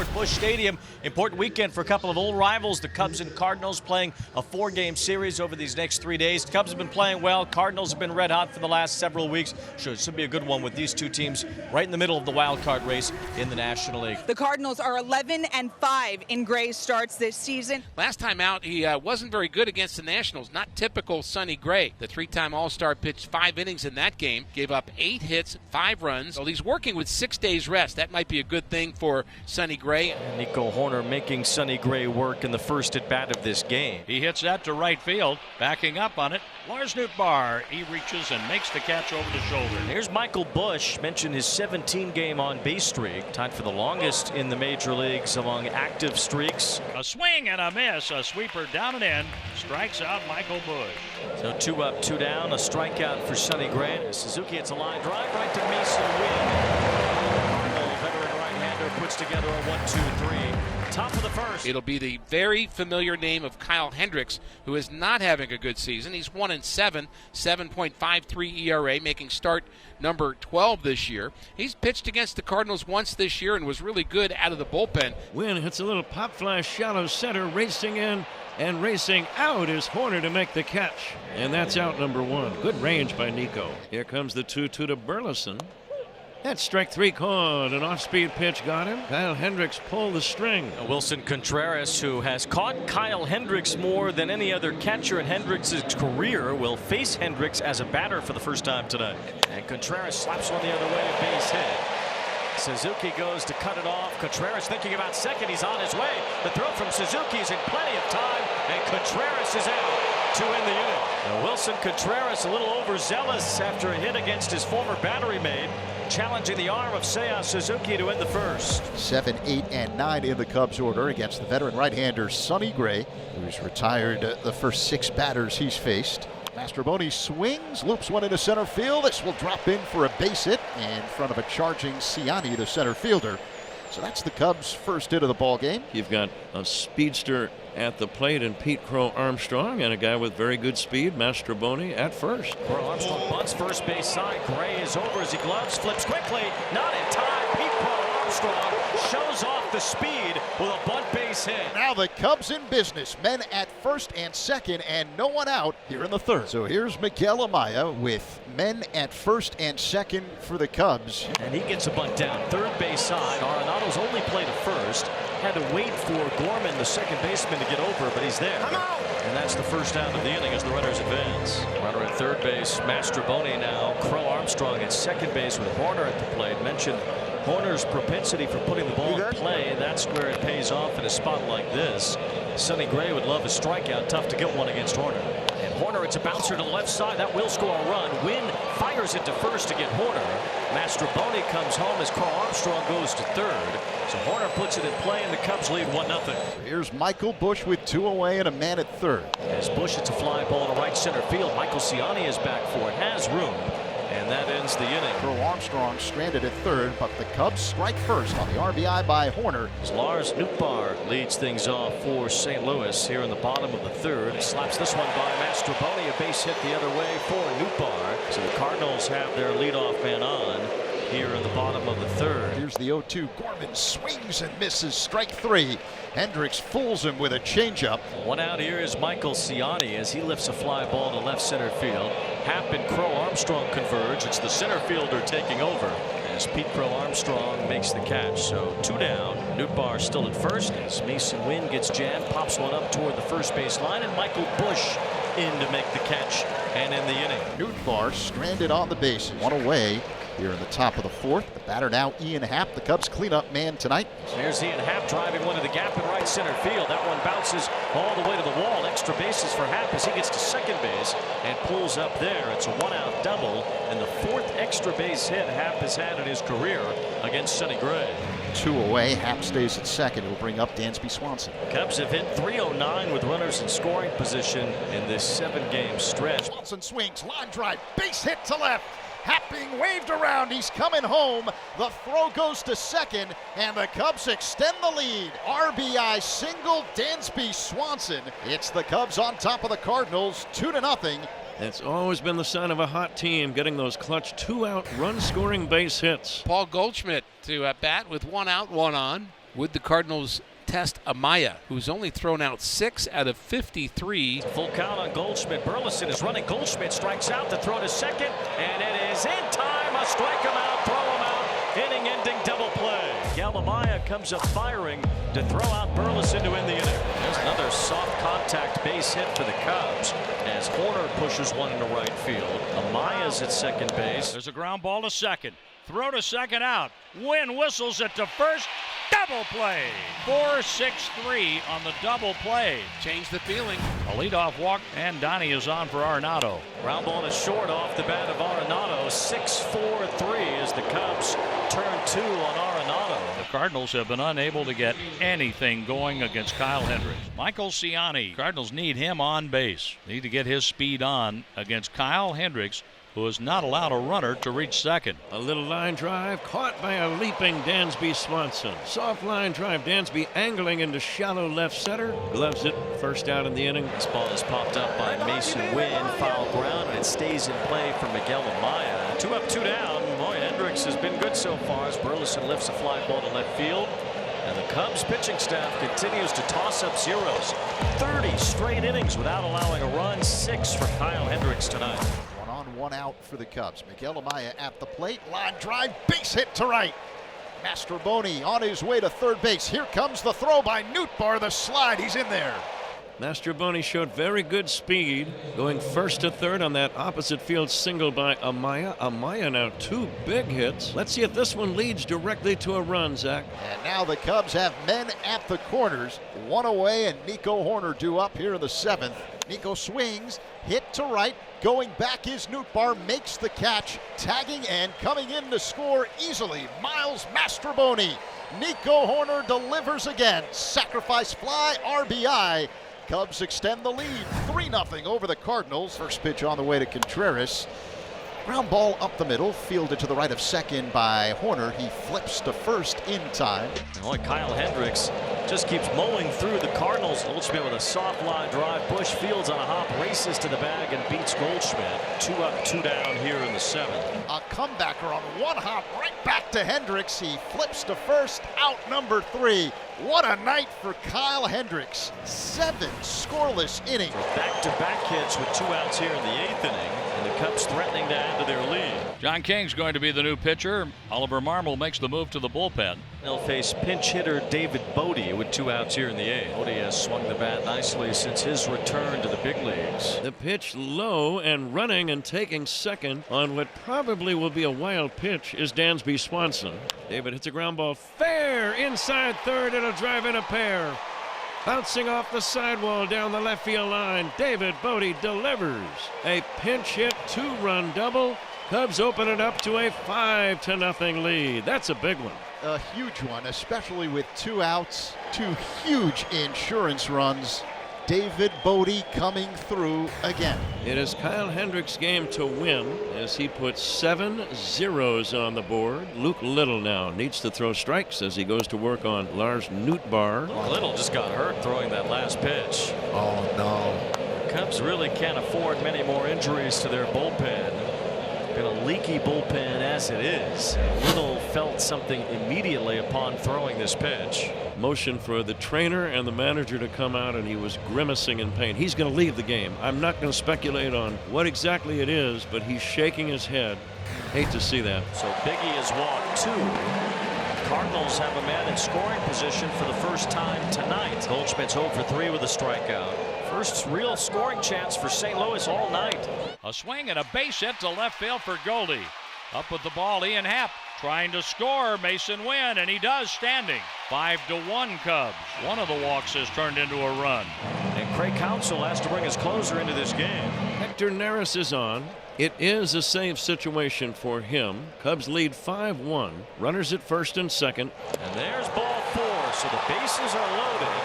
over at Busch Stadium. Important weekend for a couple of old rivals, the Cubs and Cardinals, playing a 4-game series over these next 3 days. Cubs have been playing well. Cardinals have been red hot for the last several weeks. Sure, it should be a good one with these two teams right in the middle of the wild card race in the National League. The Cardinals are 11-5 in Gray's starts this season. Last time out, he wasn't very good against the Nationals. Not typical Sonny Gray. The 3-time All-Star pitched 5 innings in that game, gave up 8 hits, 5 runs. Well, he's working with 6 days rest. That might be a good thing for Sonny Gray. Nico Hoerner making Sonny Gray work in the first at-bat of this game. He hits that to right field. Backing up on it, Lars Nootbaar. He reaches and makes the catch over the shoulder. Here's Michael Busch. Mentioned his 17-game on-base streak, tied for the longest in the major leagues among active streaks. A swing and a miss. A sweeper down and in. Strikes out Michael Busch. So 2 up, 2 down. A strikeout for Sonny Gray. Suzuki hits a line drive right to Mason Wynn. Cardinal veteran right-hander puts together a 1-2-3. Top of the first. It'll be the very familiar name of Kyle Hendricks, who is not having a good season. He's 1-7, 7.53 ERA, making start number 12 this year. He's pitched against the Cardinals once this year and was really good out of the bullpen. Wynn hits a little pop fly, shallow center, racing in and racing out is Hoerner to make the catch. And that's out number 1. Good range by Nico. Here comes the 2-2 to Burleson. That's strike 3 called. An off-speed pitch got him. Kyle Hendricks pulled the string. Wilson Contreras, who has caught Kyle Hendricks more than any other catcher in Hendricks' career, will face Hendricks as a batter for the first time tonight. And Contreras slaps one the other way, a base hit. Suzuki goes to cut it off. Contreras thinking about second. He's on his way. The throw from Suzuki is in plenty of time, and Contreras is out to end the inning. Now Wilson Contreras a little overzealous after a hit against his former battery mate, challenging the arm of Seiya Suzuki to end the first. 7, 8, and 9 in the Cubs order against the veteran right-hander Sonny Gray, who's retired the first 6 batters he's faced. Mastroboni swings, loops one into center field. This will drop in for a base hit in front of a charging Ciani, the center fielder. So that's the Cubs' first hit of the ball game. You've got a speedster at the plate in Pete Crow Armstrong and a guy with very good speed, Mastroboni, at first. Crow Armstrong bunts first base side. Gray is over as he gloves, flips quickly, not in time. Pete Crow Armstrong shows off the speed with a bunt base hit. Now the Cubs in business. Men at first and second and no one out here in the third. So here's Miguel Amaya with men at first and second for the Cubs. And he gets a bunt down third base side. Arenado's only play to first. Had to wait for Gorman, the second baseman, to get over, but he's there. And that's the first out of the inning as the runners advance. Runner at third base, Mastroboni now. Crow Armstrong at second base with Hoerner at the plate. Mentioned Hoerner's propensity for putting the ball in play. That's where it pays off in a spot like this. Sonny Gray would love a strikeout. Tough to get one against Hoerner. And Hoerner, it's a bouncer to the left side. That will score a run. Wynn fires it to first to get Hoerner. Mastroboni comes home as Crow Armstrong goes to third. So Hoerner puts it in play, and the Cubs lead 1-0. Here's Michael Busch with 2 away and a man at third. As Busch hits a fly ball to right center field, Michael Ciani is back for it. Has room. And that ends the inning. Crow Armstrong stranded at third, but the Cubs strike first on the RBI by Hoerner. As Lars Nootbaar leads things off for St. Louis here in the bottom of the third. He slaps this one by Mastroboni. A base hit the other way for Nootbaar. So the Cardinals have their leadoff man on here in the bottom of the third. Here's the 0-2. Gorman swings and misses. Strike 3. Hendricks fools him with a changeup. One out here is Michael Ciani as he lifts a fly ball to left center field. Happ and Crow Armstrong converge. It's the center fielder taking over as Pete Crow Armstrong makes the catch. So 2 down. Nootbaar still at first as Mason Wynn gets jammed, pops one up toward the first base line, and Michael Busch in to make the catch and in the inning. Nootbaar stranded on the bases. 1 away here in the top of the fourth. The batter now Ian Happ, the Cubs cleanup man tonight. So here's Ian Happ driving one to the gap in right center field. That one bounces all the way to the wall. Extra bases for Happ as he gets to second base and pulls up there. It's a 1-out double and the 4th extra base hit Happ has had in his career against Sonny Gray. 2 away. Happ stays at second. He'll bring up Dansby Swanson. Cubs have hit .309 with runners in scoring position in this 7-game stretch. Swanson swings, line drive, base hit to left. Happ being waved around. He's coming home. The throw goes to second, and the Cubs extend the lead. RBI single, Dansby Swanson. It's the Cubs on top of the Cardinals, 2-0. It's always been the sign of a hot team, getting those clutch 2-out run-scoring base hits. Paul Goldschmidt to bat with 1 out, 1 on. Would the Cardinals test Amaya, who's only thrown out 6 out of 53? Full count on Goldschmidt. Burleson is running. Goldschmidt strikes out. The throw to second, and it is in time. A strike him out, throw him out. Inning-ending double play. Amaya comes up firing to throw out Burleson to end the inning. There's another soft contact base hit for the Cubs as Horner pushes one into right field. Amaya's at second base. There's a ground ball to second. Throw to second out. Wynn whistles it to first. Double play. 4-6-3 on the double play. Change the feeling. A leadoff walk, and Donnie is on for Arenado. Ground ball to short off the bat of Arenado. 6-4-3 as the Cubs turn 2 on Arenado. The Cardinals have been unable to get anything going against Kyle Hendricks. Michael Ciani. Cardinals need him on base. Need to get his speed on against Kyle Hendricks, who has not allowed a runner to reach second. A little line drive caught by a leaping Dansby Swanson. Soft line drive. Dansby angling into shallow left center. Gloves it. First out in the inning. This ball is popped up by Mason Wynn. Foul ground, and it stays in play for Miguel Amaya. 2 up, 2 down. Boy, Hendricks has been good so far as Burleson lifts a fly ball to left field. And the Cubs pitching staff continues to toss up zeros. 30 straight innings without allowing a run. 6 for Kyle Hendricks tonight. 1 out for the Cubs. Miguel Amaya at the plate. Line drive. Base hit to right. Mastroboni on his way to third base. Here comes the throw by Nootbaar. The slide. He's in there. Mastroboni showed very good speed, going first to third on that opposite field single by Amaya. Amaya now 2 big hits. Let's see if this one leads directly to a run, Zach. And now the Cubs have men at the corners. 1 away, and Nico Horner due up here in the 7th. Nico swings, hit to right. Going back is Nootbaar, makes the catch, tagging and coming in to score easily. Miles Mastroboni. Nico Horner delivers again. Sacrifice fly, RBI. Cubs extend the lead, 3-0 over the Cardinals. First pitch on the way to Contreras. Ground ball up the middle, fielded to the right of second by Horner. He flips to first in time. Boy, Kyle Hendricks just keeps mowing through the Cardinals. Goldschmidt with a soft line drive. Bush fields on a hop, races to the bag and beats Goldschmidt. 2 up, 2 down here in the 7th. A comebacker on 1 hop right back to Hendricks. He flips to first, out number 3. What a night for Kyle Hendricks. 7 scoreless innings. Back-to-back hits with 2 outs here in the 8th inning, and the Cubs threatening to add to their lead. John King's going to be the new pitcher. Oliver Marmol makes the move to the bullpen. They'll face pinch hitter David Bodie with 2 outs here in the 8th. Bodie has swung the bat nicely since his return to the big leagues. The pitch low and running and taking second on what probably will be a wild pitch is Dansby Swanson. David hits a ground ball fair inside third. It'll drive in a pair. Bouncing off the sidewall down the left field line. David Bodie delivers a pinch hit 2-run double. Cubs open it up to a 5-0 lead. That's a big one. A huge one, especially with 2 outs, 2 huge insurance runs. David Bodie coming through again. It is Kyle Hendricks' game to win as he puts 7 zeros on the board. Luke Little now needs to throw strikes as he goes to work on Lars Nootbaar. Little just got hurt throwing that last pitch. Oh no. The Cubs really can't afford many more injuries to their bullpen. Been a leaky bullpen as it is. Little felt something immediately upon throwing this pitch. Motion for the trainer and the manager to come out, and he was grimacing in pain. He's going to leave the game. I'm not going to speculate on what exactly it is, but he's shaking his head. Hate to see that. So Biggie has walked 2. Cardinals have a man in scoring position for the first time tonight. Goldschmidt's 0 for 3 with a strikeout. First real scoring chance for St. Louis all night. A swing and a base hit to left field for Goldie. Up with the ball, Ian Happ trying to score. Mason Wynn, and he does, standing. 5-1 Cubs. One of the walks has turned into a run. And Craig Counsell has to bring his closer into this game. Hector Neris is on. It is a save situation for him. Cubs lead 5-1. Runners at first and second. And there's ball 4, so the bases are loaded.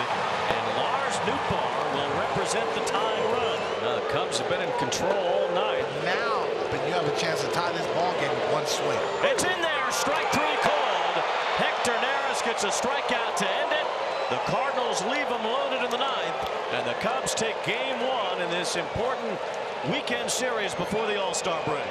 And Lars Nootbaar will represent the tying run. Now the Cubs have been in control all night. Now, but you have a chance to tie this ball game with 1 swing. It's in there. Strike 3 called. Hector Neris gets a strikeout to end it. The Cardinals leave them loaded in the 9th. And the Cubs take game 1 in this important weekend series before the All-Star break.